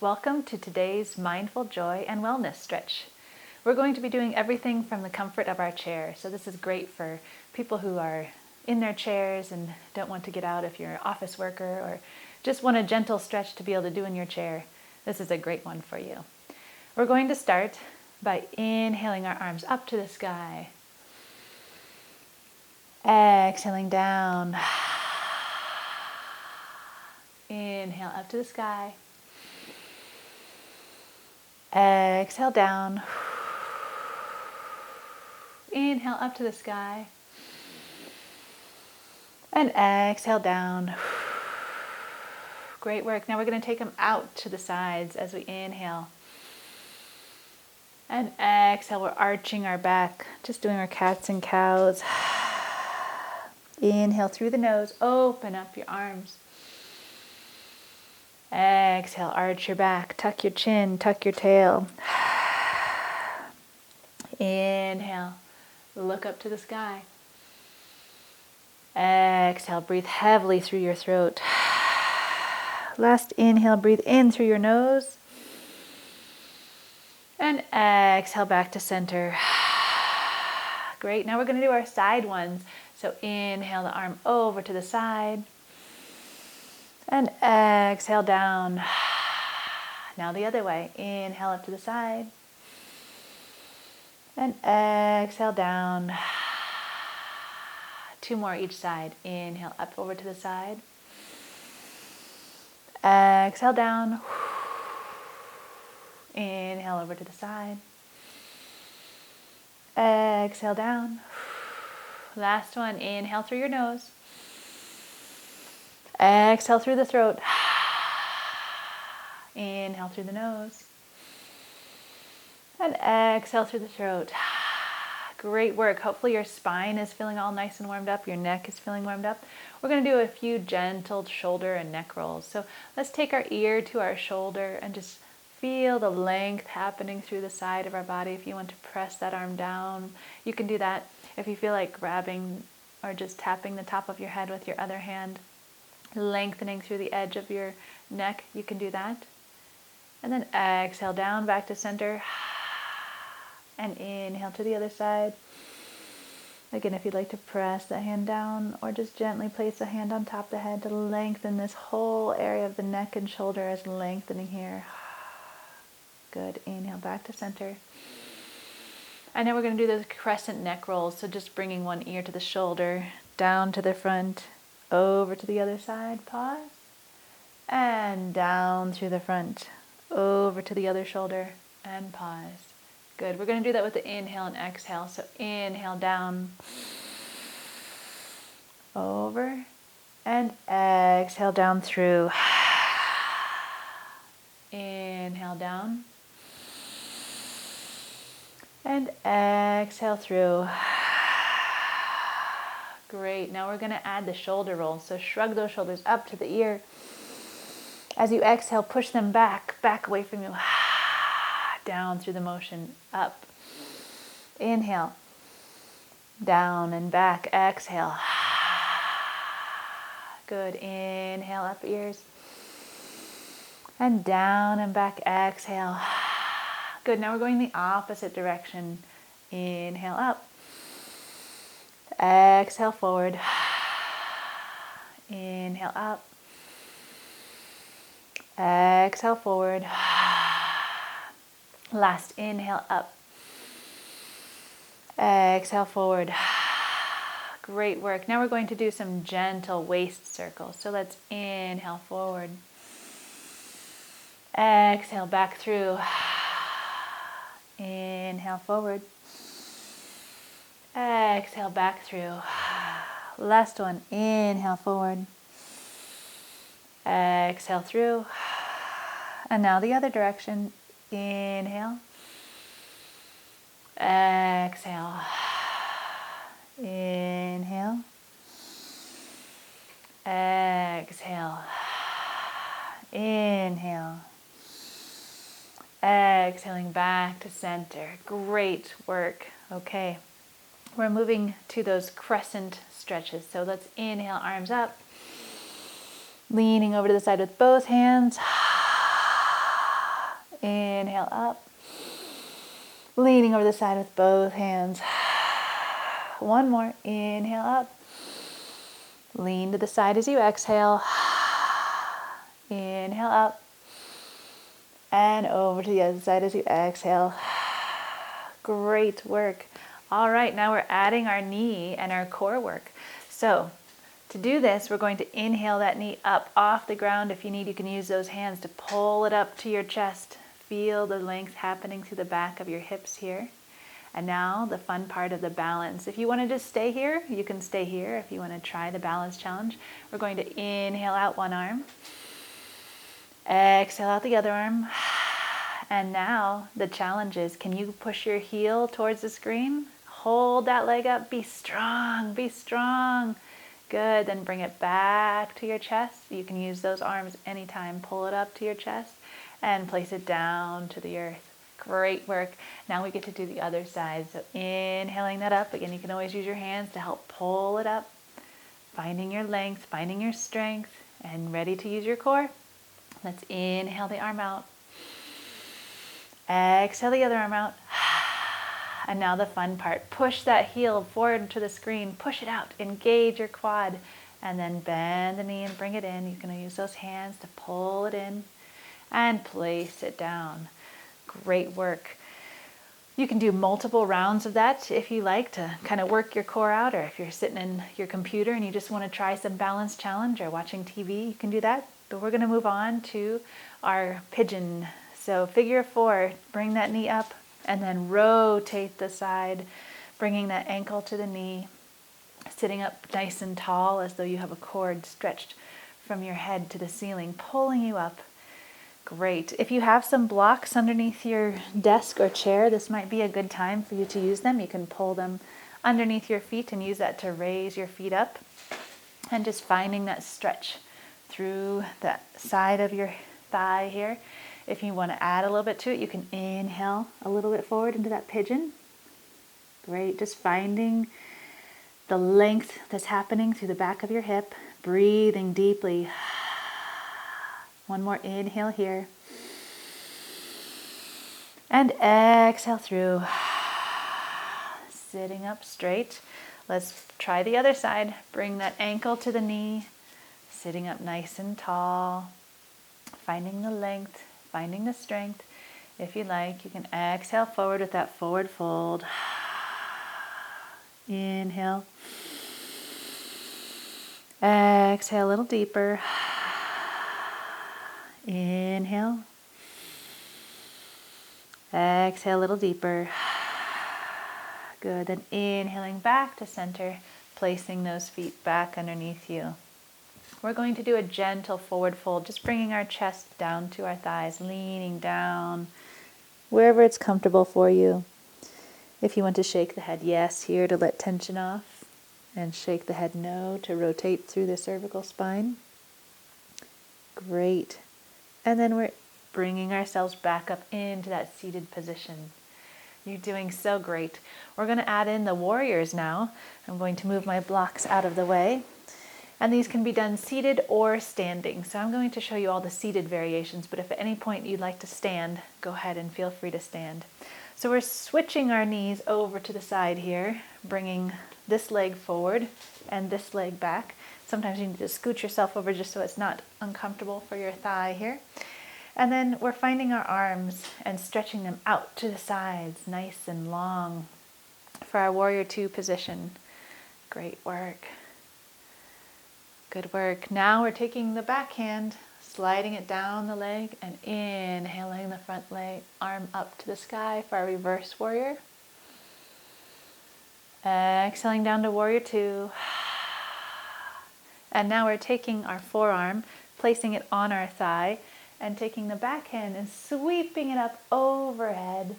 Welcome to today's Mindful Joy and Wellness stretch. We're going to be doing everything from the comfort of our chair. So this is great for people who are in their chairs and don't want to get out if you're an office worker or just want a gentle stretch to be able to do in your chair. This is a great one for you. We're going to start by inhaling our arms up to the sky. Exhaling down. Inhale up to the sky. Exhale down. Inhale up to the sky. And exhale down. Great work. Now we're going to take them out to the sides as we inhale. And exhale, we're arching our back, just doing our cats and cows. Inhale through the nose, open up your arms. Exhale, arch your back, tuck your chin, tuck your tail. Inhale, look up to the sky. Exhale, breathe heavily through your throat. Last inhale, breathe in through your nose. And exhale back to center. Great, now we're going to do our side ones. So inhale the arm over to the side. And exhale down. Now the other way. Inhale up to the side. And exhale down. Two more each side. Inhale up over to the side. Exhale down. Inhale over to the side. Exhale down. Last one. Inhale through your nose. Exhale through the throat. Inhale through the nose. And exhale through the throat. Great work. Hopefully your spine is feeling all nice and warmed up. Your neck is feeling warmed up. We're going to do a few gentle shoulder and neck rolls. So let's take our ear to our shoulder and just feel the length happening through the side of our body. If you want to press that arm down, you can do that. If you feel like grabbing or just tapping the top of your head with your other hand, lengthening through the edge of your neck, you can do that. And then exhale down back to center. And inhale to the other side. Again, if you'd like to press the hand down or just gently place the hand on top of the head to lengthen this whole area of the neck and shoulder as lengthening here. Good. Inhale back to center. And now we're going to do those crescent neck rolls. So just bringing one ear to the shoulder, down to the front, over to the other side, pause, and down through the front, over to the other shoulder, and pause. Good. We're going to do that with the inhale and exhale. So inhale down, over, and exhale down through. Inhale down, and exhale through. Great. Now we're going to add the shoulder rolls. So shrug those shoulders up to the ear. As you exhale, push them back away from you. Down through the motion, up. Inhale. Down and back. Exhale. Good. Inhale, up ears. And down and back. Exhale. Good. Now we're going the opposite direction. Inhale, up. Exhale forward. Inhale up. Exhale forward. Last inhale up. Exhale forward. Great work. Now we're going to do some gentle waist circles. So let's inhale forward. Exhale back through. Inhale forward. Exhale back through. Last one. Inhale forward. Exhale through. And now the other direction. Inhale. Exhale. Inhale. Exhale. Inhale. Exhaling back to center. Great work. Okay. We're moving to those crescent stretches. So let's inhale, arms up. Leaning over to the side with both hands. Inhale up. Leaning over the side with both hands. One more. Inhale up. Lean to the side as you exhale. Inhale up. And over to the other side as you exhale. Great work. All right, now we're adding our knee and our core work. So to do this, we're going to inhale that knee up off the ground. If you need, you can use those hands to pull it up to your chest. Feel the length happening through the back of your hips here. And now the fun part of the balance. If you want to just stay here, you can stay here. If you want to try the balance challenge, we're going to inhale out one arm. Exhale out the other arm. And now the challenge is, can you push your heel towards the screen? Hold that leg up. Be strong. Be strong. Good. Then bring it back to your chest. You can use those arms anytime. Pull it up to your chest and place it down to the earth. Great work. Now we get to do the other side. So inhaling that up. Again, you can always use your hands to help pull it up. Finding your length, finding your strength, and ready to use your core. Let's inhale the arm out. Exhale the other arm out. And now the fun part. Push that heel forward to the screen. Push it out. Engage your quad. And then bend the knee and bring it in. You can use those hands to pull it in and place it down. Great work. You can do multiple rounds of that if you like to kind of work your core out, or if you're sitting in your computer and you just want to try some balance challenge or watching TV, you can do that. But we're going to move on to our pigeon. So figure 4, bring that knee up and then rotate the side, bringing that ankle to the knee, sitting up nice and tall as though you have a cord stretched from your head to the ceiling, pulling you up. Great. If you have some blocks underneath your desk or chair, this might be a good time for you to use them. You can pull them underneath your feet and use that to raise your feet up. And just finding that stretch through that side of your thigh here. If you want to add a little bit to it, you can inhale a little bit forward into that pigeon. Great. Just finding the length that's happening through the back of your hip. Breathing deeply. One more inhale here. And exhale through. Sitting up straight. Let's try the other side. Bring that ankle to the knee. Sitting up nice and tall. Finding the length, finding the strength. If you like, you can exhale forward with that forward fold. Inhale. Exhale a little deeper. Inhale. Exhale a little deeper. Good. Then inhaling back to center, placing those feet back underneath you. We're going to do a gentle forward fold, just bringing our chest down to our thighs, leaning down wherever it's comfortable for you. If you want to shake the head yes here to let tension off, and shake the head no to rotate through the cervical spine. Great. And then we're bringing ourselves back up into that seated position. You're doing so great. We're going to add in the warriors now. I'm going to move my blocks out of the way. And these can be done seated or standing. So I'm going to show you all the seated variations, but if at any point you'd like to stand, go ahead and feel free to stand. So we're switching our knees over to the side here, bringing this leg forward and this leg back. Sometimes you need to scoot yourself over just so it's not uncomfortable for your thigh here. And then we're finding our arms and stretching them out to the sides, nice and long, for our warrior 2 position. Great work. Good work. Now we're taking the back hand, sliding it down the leg, and inhaling the front leg, arm up to the sky for our reverse warrior. Exhaling down to warrior 2. And now we're taking our forearm, placing it on our thigh, and taking the back hand and sweeping it up overhead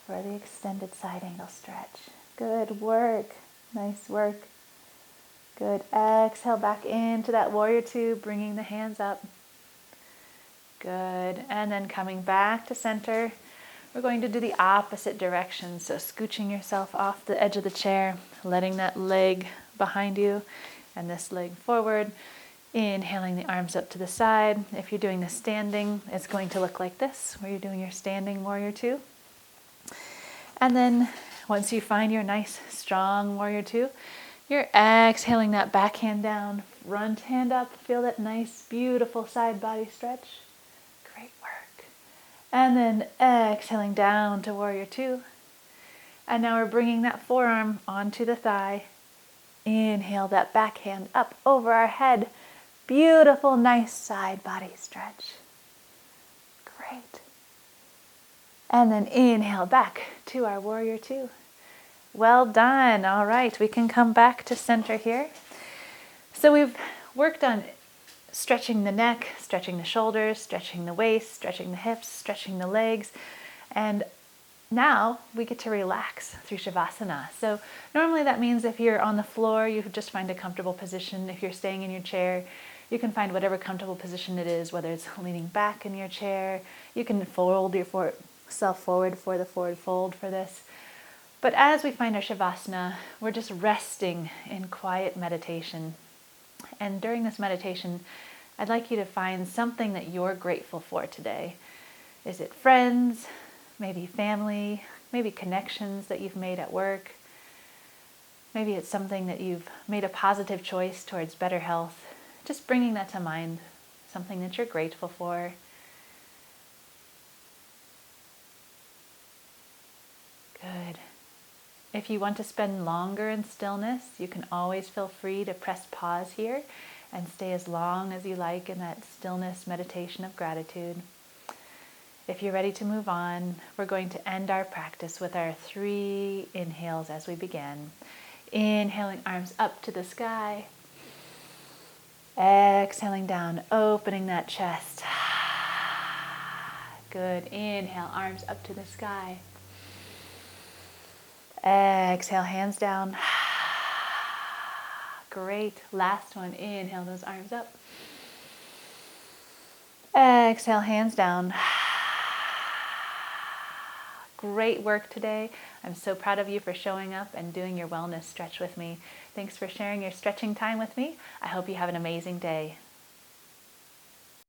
for the extended side angle stretch. Good work. Nice work. Good. Exhale back into that warrior 2, bringing the hands up. Good. And then coming back to center, we're going to do the opposite direction. So scooching yourself off the edge of the chair, letting that leg behind you and this leg forward. Inhaling the arms up to the side. If you're doing the standing, it's going to look like this, where you're doing your standing warrior two. And then once you find your nice, strong warrior two, you're exhaling that back hand down, front hand up. Feel that nice, beautiful side body stretch. Great work. And then exhaling down to warrior two. And now we're bringing that forearm onto the thigh. Inhale that back hand up over our head. Beautiful, nice side body stretch. Great. And then inhale back to our warrior two. Well done. All right, we can come back to center here. So we've worked on stretching the neck, stretching the shoulders, stretching the waist, stretching the hips, stretching the legs. And now we get to relax through Shavasana. So normally that means if you're on the floor, you just find a comfortable position. If you're staying in your chair, you can find whatever comfortable position it is, whether it's leaning back in your chair. You can fold yourself forward for the forward fold for this. But as we find our Shavasana, we're just resting in quiet meditation. And during this meditation, I'd like you to find something that you're grateful for today. Is it friends, maybe family, maybe connections that you've made at work? Maybe it's something that you've made a positive choice towards better health. Just bringing that to mind, something that you're grateful for. Good. If you want to spend longer in stillness, you can always feel free to press pause here and stay as long as you like in that stillness meditation of gratitude. If you're ready to move on, we're going to end our practice with our 3 inhales as we begin. Inhaling, arms up to the sky. Exhaling down, opening that chest. Good. Inhale, arms up to the sky. Exhale, hands down. Great. Last one. Inhale those arms up. Exhale, hands down. Great work today. I'm so proud of you for showing up and doing your wellness stretch with me. Thanks for sharing your stretching time with me. I hope you have an amazing day.